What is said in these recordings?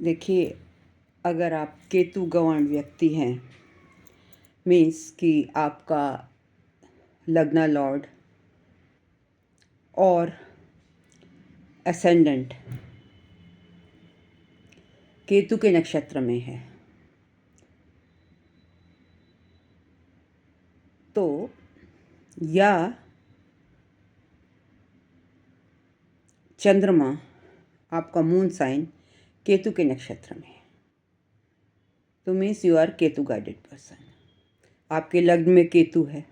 देखिए, अगर आप केतु गवाण व्यक्ति हैं, मीन्स कि आपका लग्ना लॉर्ड और असेंडेंट केतु के नक्षत्र में है, तो या चंद्रमा आपका मून साइन केतु के नक्षत्र में है, तो means you are Ketu guided person. आपके लग्न में केतु है,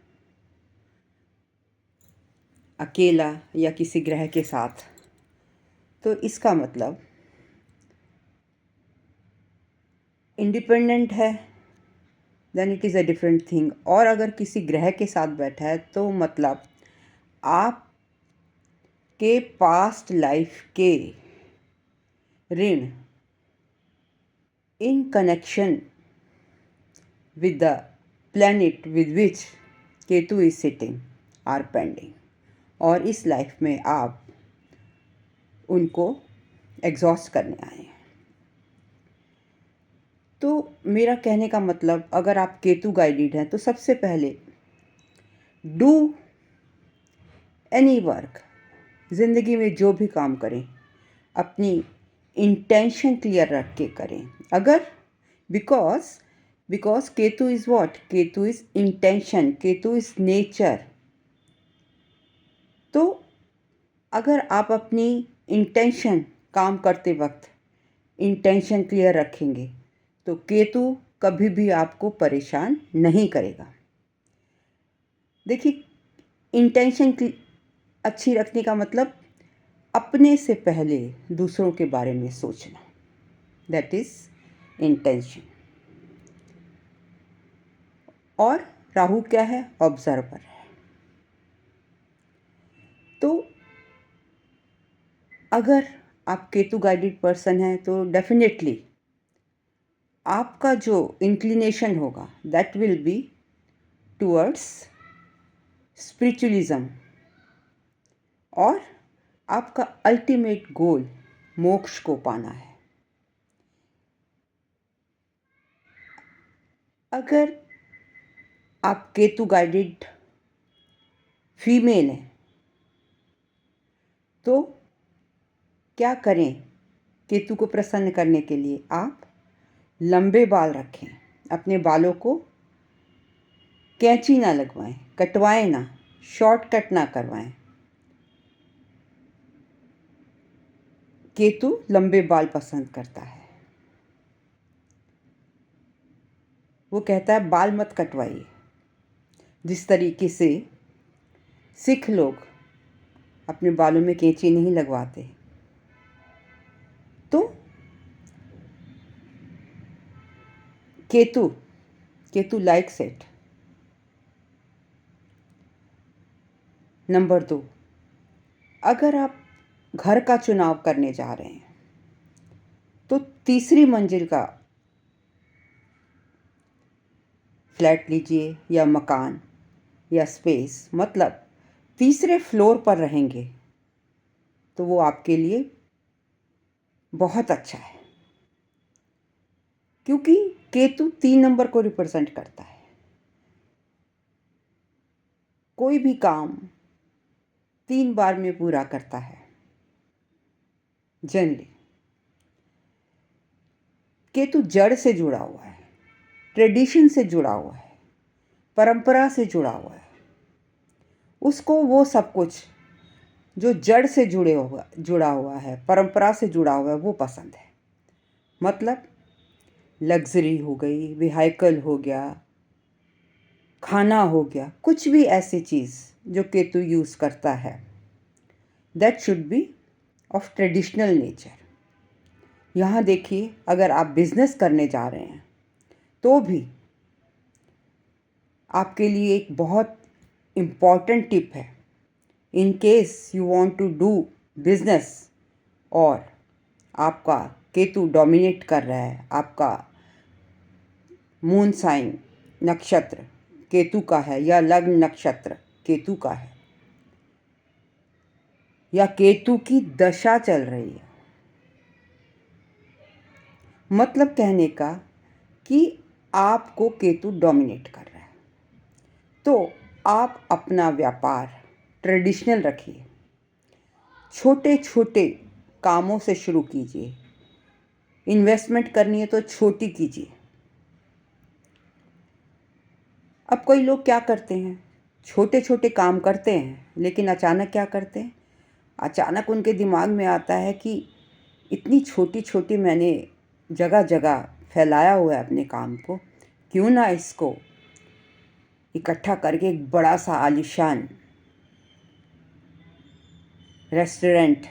अकेला या किसी ग्रह के साथ, तो इसका मतलब इंडिपेंडेंट है, then it is a different thing. और अगर किसी ग्रह के साथ बैठा है तो मतलब आप के पास्ट लाइफ के ऋण in connection with the planet with which Ketu is sitting are pending, और इस लाइफ में आप उनको एग्जॉस्ट करने आए हैं। तो मेरा कहने का मतलब, अगर आप केतु गाइडेड हैं तो सबसे पहले डू एनी वर्क, ज़िंदगी में जो भी काम करें अपनी इंटेंशन क्लियर रख के करें। अगर because Ketu is what, Ketu is intention, Ketu is nature. तो अगर आप अपनी इंटेंशन काम करते वक्त इंटेंशन क्लियर रखेंगे तो केतु कभी भी आपको परेशान नहीं करेगा। देखिए, इंटेंशन अच्छी रखने का मतलब अपने से पहले दूसरों के बारे में सोचना, दैट इज़ इंटेंशन। और राहु क्या है? ऑब्जर्वर है। तो अगर आप केतु गाइडेड पर्सन हैं तो डेफिनेटली आपका जो इंक्लिनेशन होगा that will be towards spiritualism, और आपका अल्टीमेट गोल मोक्ष को पाना है। अगर आप केतु गाइडेड फीमेल हैं तो क्या करें? केतु को प्रसन्न करने के लिए आप लंबे बाल रखें, अपने बालों को कैंची ना लगवाएं, कटवाएं ना, शॉर्टकट ना करवाएं। केतु लंबे बाल पसंद करता है, वो कहता है बाल मत कटवाइए। जिस तरीके से सिख लोग अपने बालों में कैंची नहीं लगवाते, तो केतु लाइक्स इट। नंबर 2, अगर आप घर का चुनाव करने जा रहे हैं तो तीसरी मंजिल का फ्लैट लीजिए या मकान या स्पेस, मतलब तीसरे फ्लोर पर रहेंगे तो वो आपके लिए बहुत अच्छा है, क्योंकि केतु 3 नंबर को रिप्रेजेंट करता है। कोई भी काम 3 बार में पूरा करता है जनरली। केतु जड़ से जुड़ा हुआ है, ट्रेडिशन से जुड़ा हुआ है, परंपरा से जुड़ा हुआ है। उसको वो सब कुछ जो जड़ से जुड़ा हुआ है, परंपरा से जुड़ा हुआ है, वो पसंद है। मतलब लग्जरी हो गई, व्हीकल हो गया, खाना हो गया, कुछ भी ऐसी चीज़ जो केतु यूज़ करता है that should be of traditional nature. यहाँ देखिए, अगर आप बिजनेस करने जा रहे हैं तो भी आपके लिए एक बहुत इम्पॉर्टेंट टिप है। In case you want to do business और आपका केतु डोमिनेट कर रहा है, आपका मून साइन नक्षत्र केतु का है या लग्न नक्षत्र केतु का है या केतु की दशा चल रही है, मतलब कहने का कि आपको केतु डोमिनेट कर रहा है। तो आप अपना व्यापार ट्रेडिशनल रखिए, छोटे छोटे कामों से शुरू कीजिए। इन्वेस्टमेंट करनी है तो छोटी कीजिए। अब कोई लोग क्या करते हैं, छोटे छोटे काम करते हैं, लेकिन अचानक क्या करते हैं, अचानक उनके दिमाग में आता है कि इतनी छोटी छोटी मैंने जगह जगह फैलाया हुआ है अपने काम को, क्यों ना इसको इकट्ठा करके एक बड़ा सा आलीशान रेस्टोरेंट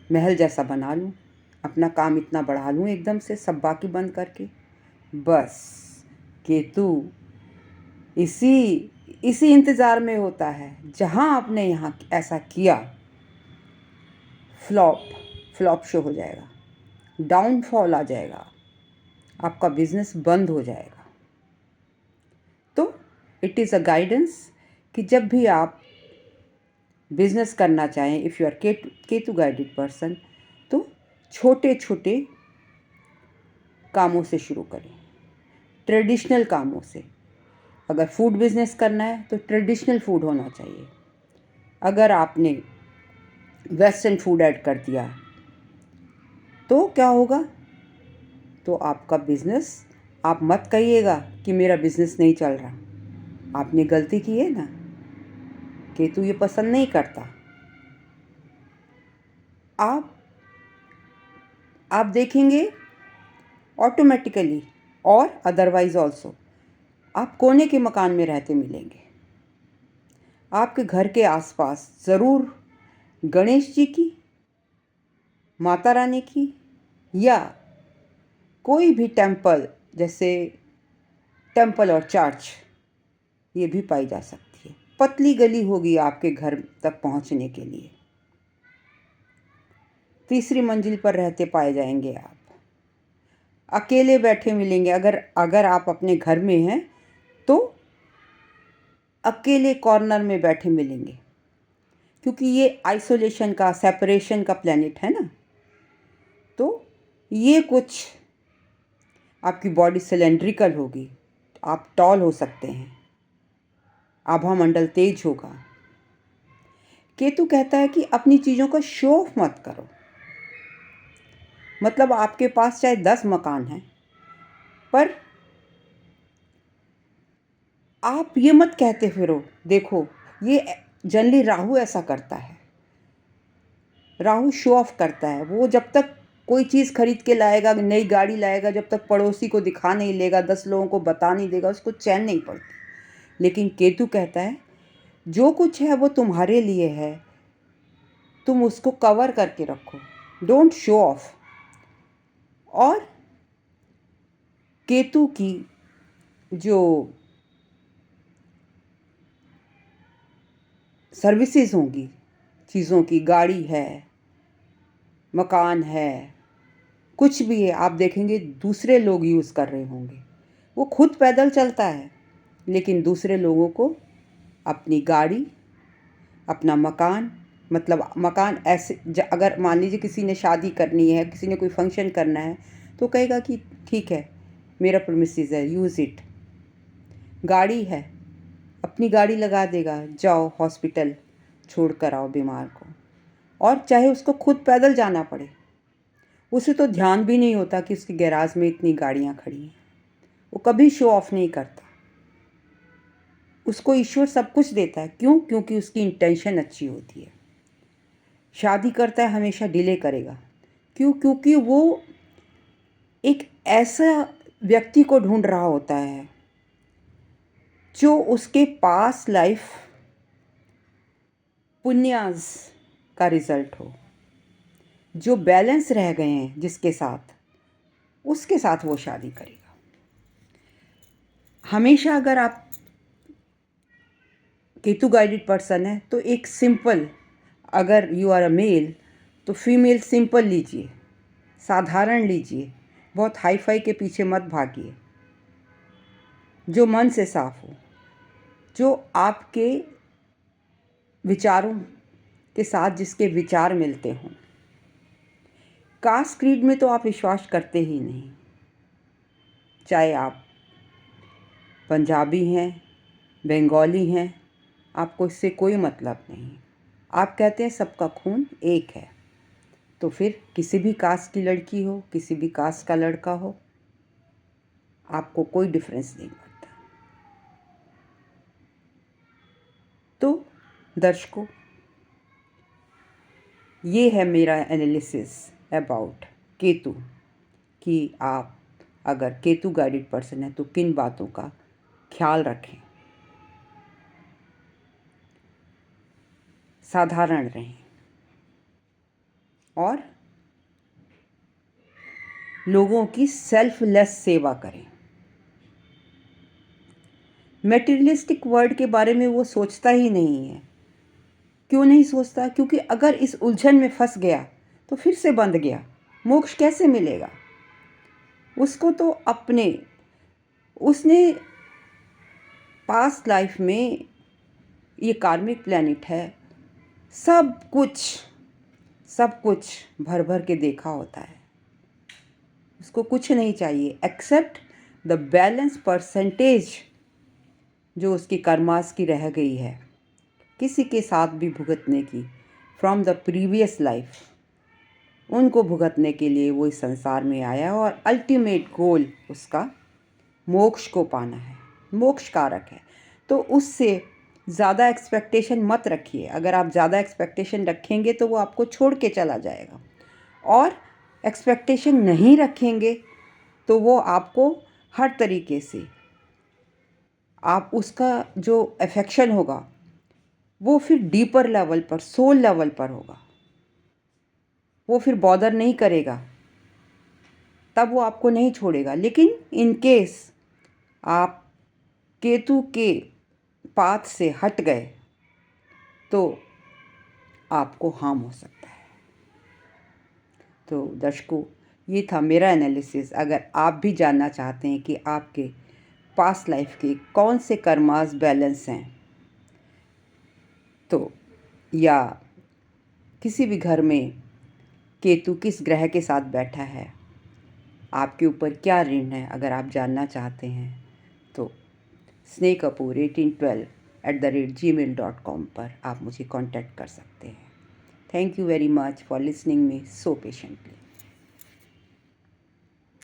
महल जैसा बना लूँ, अपना काम इतना बढ़ा लूँ एकदम से सब बाकी बंद करके। बस केतु इसी इसी इंतज़ार में होता है। जहाँ आपने यहाँ ऐसा किया, फ्लॉप शो हो जाएगा, डाउनफॉल आ जाएगा, आपका बिजनेस बंद हो जाएगा। तो इट इज़ अ गाइडेंस कि जब भी आप बिजनेस करना चाहें, if you are Ketu guided person, तो छोटे छोटे कामों से शुरू करें, ट्रेडिशनल कामों से। अगर फूड बिजनेस करना है तो ट्रेडिशनल फूड होना चाहिए। अगर आपने वेस्टर्न फूड ऐड कर दिया तो क्या होगा, तो आपका बिजनेस, आप मत कहिएगा कि मेरा बिजनेस नहीं चल रहा। आपने गलती की है ना, केतु ये पसंद नहीं करता। आप देखेंगे ऑटोमेटिकली और अदरवाइज ऑल्सो आप कोने के मकान में रहते मिलेंगे। आपके घर के आसपास ज़रूर गणेश जी की, माता रानी की या कोई भी टेम्पल, जैसे टेम्पल और चर्च, ये भी पाई जा सकती है। पतली गली होगी आपके घर तक पहुंचने के लिए। तीसरी मंजिल पर रहते पाए जाएंगे आप। अकेले बैठे मिलेंगे। अगर आप अपने घर में हैं तो अकेले कॉर्नर में बैठे मिलेंगे, क्योंकि ये आइसोलेशन का, सेपरेशन का प्लैनेट है ना। तो ये कुछ, आपकी बॉडी सिलेंड्रिकल होगी, आप टॉल हो सकते हैं, आभा मंडल तेज होगा। केतु कहता है कि अपनी चीज़ों का शो ऑफ मत करो। मतलब आपके पास चाहे 10 मकान हैं, पर आप ये मत कहते फिरो। देखो, ये जनरली राहु ऐसा करता है। राहु शो ऑफ करता है। वो जब तक कोई चीज़ खरीद के लाएगा, नई गाड़ी लाएगा, जब तक पड़ोसी को दिखा नहीं लेगा, 10 लोगों को बता नहीं देगा, उसको चैन नहीं पड़ती। लेकिन केतु कहता है जो कुछ है वो तुम्हारे लिए है, तुम उसको कवर करके रखो, डोंट शो ऑफ। और केतु की जो सर्विसेज होंगी, चीज़ों की, गाड़ी है, मकान है, कुछ भी है, आप देखेंगे दूसरे लोग यूज़ कर रहे होंगे। वो खुद पैदल चलता है, लेकिन दूसरे लोगों को अपनी गाड़ी, अपना मकान, मतलब मकान ऐसे, अगर मान लीजिए किसी ने शादी करनी है, किसी ने कोई फंक्शन करना है, तो कहेगा कि ठीक है, मेरा प्रीमिसेस है, यूज़ इट। गाड़ी है, अपनी गाड़ी लगा देगा, जाओ हॉस्पिटल छोड़ कर आओ बीमार को। और चाहे उसको खुद पैदल जाना पड़े, उसे तो ध्यान भी नहीं होता कि उसके गैराज में इतनी गाड़ियाँ खड़ी हैं। वो कभी शो ऑफ नहीं करता। उसको ईश्वर सब कुछ देता है। क्यों? क्योंकि उसकी इंटेंशन अच्छी होती है। शादी करता है हमेशा डिले करेगा। क्यों? क्योंकि वो एक ऐसा व्यक्ति को ढूंढ रहा होता है जो उसके पास लाइफ पुण्यास का रिजल्ट हो, जो बैलेंस रह गए हैं जिसके साथ, उसके साथ वो शादी करेगा। हमेशा अगर आप केतु गाइडेड पर्सन है तो एक सिंपल, अगर यू आर अ मेल तो फीमेल सिंपल लीजिए, साधारण लीजिए, बहुत हाई फाई के पीछे मत भागिए। जो मन से साफ हो, जो आपके विचारों के साथ जिसके विचार मिलते हों। कास्ट क्रीड में तो आप विश्वास करते ही नहीं, चाहे आप पंजाबी हैं, बंगाली हैं, आपको इससे कोई मतलब नहीं। आप कहते हैं सबका खून एक है, तो फिर किसी भी कास्ट की लड़की हो, किसी भी कास्ट का लड़का हो, आपको कोई डिफरेंस नहीं पड़ता। तो दर्शकों, ये है मेरा एनालिसिस अबाउट केतु, कि आप अगर केतु गाइडेड पर्सन है तो किन बातों का ख्याल रखें, साधारण रहें और लोगों की सेल्फलेस सेवा करें। मेटीरियलिस्टिक वर्ल्ड के बारे में वो सोचता ही नहीं है। क्यों नहीं सोचता? क्योंकि अगर इस उलझन में फंस गया तो फिर से बंध गया, मोक्ष कैसे मिलेगा उसको? तो उसने पास्ट लाइफ में, ये कार्मिक प्लैनेट है, सब कुछ भर भर के देखा होता है। उसको कुछ नहीं चाहिए एक्सेप्ट द बैलेंस परसेंटेज जो उसकी कर्मास की रह गई है, किसी के साथ भी भुगतने की, फ्रॉम द प्रीवियस लाइफ, उनको भुगतने के लिए वो इस संसार में आया और अल्टीमेट गोल उसका मोक्ष को पाना है, मोक्ष कारक है। तो उससे ज़्यादा एक्सपेक्टेशन मत रखिए। अगर आप ज़्यादा एक्सपेक्टेशन रखेंगे तो वो आपको छोड़ के चला जाएगा, और एक्सपेक्टेशन नहीं रखेंगे तो वो आपको हर तरीके से, आप उसका जो अफेक्शन होगा वो फिर डीपर लेवल पर, सोल लेवल पर होगा। वो फिर बॉदर नहीं करेगा, तब वो आपको नहीं छोड़ेगा। लेकिन इन केस आप केतु के पाथ से हट गए तो आपको हार्म हो सकता है। तो दर्शकों, ये था मेरा एनालिसिस। अगर आप भी जानना चाहते हैं कि आपके पास्ट लाइफ के कौन से कर्मास बैलेंस हैं, तो या किसी भी घर में केतु किस ग्रह के साथ बैठा है, आपके ऊपर क्या ऋण है, अगर आप जानना चाहते हैं तो snehkapoor1812@gmail.com पर आप मुझे कांटेक्ट कर सकते हैं। Thank you very much for listening me so patiently.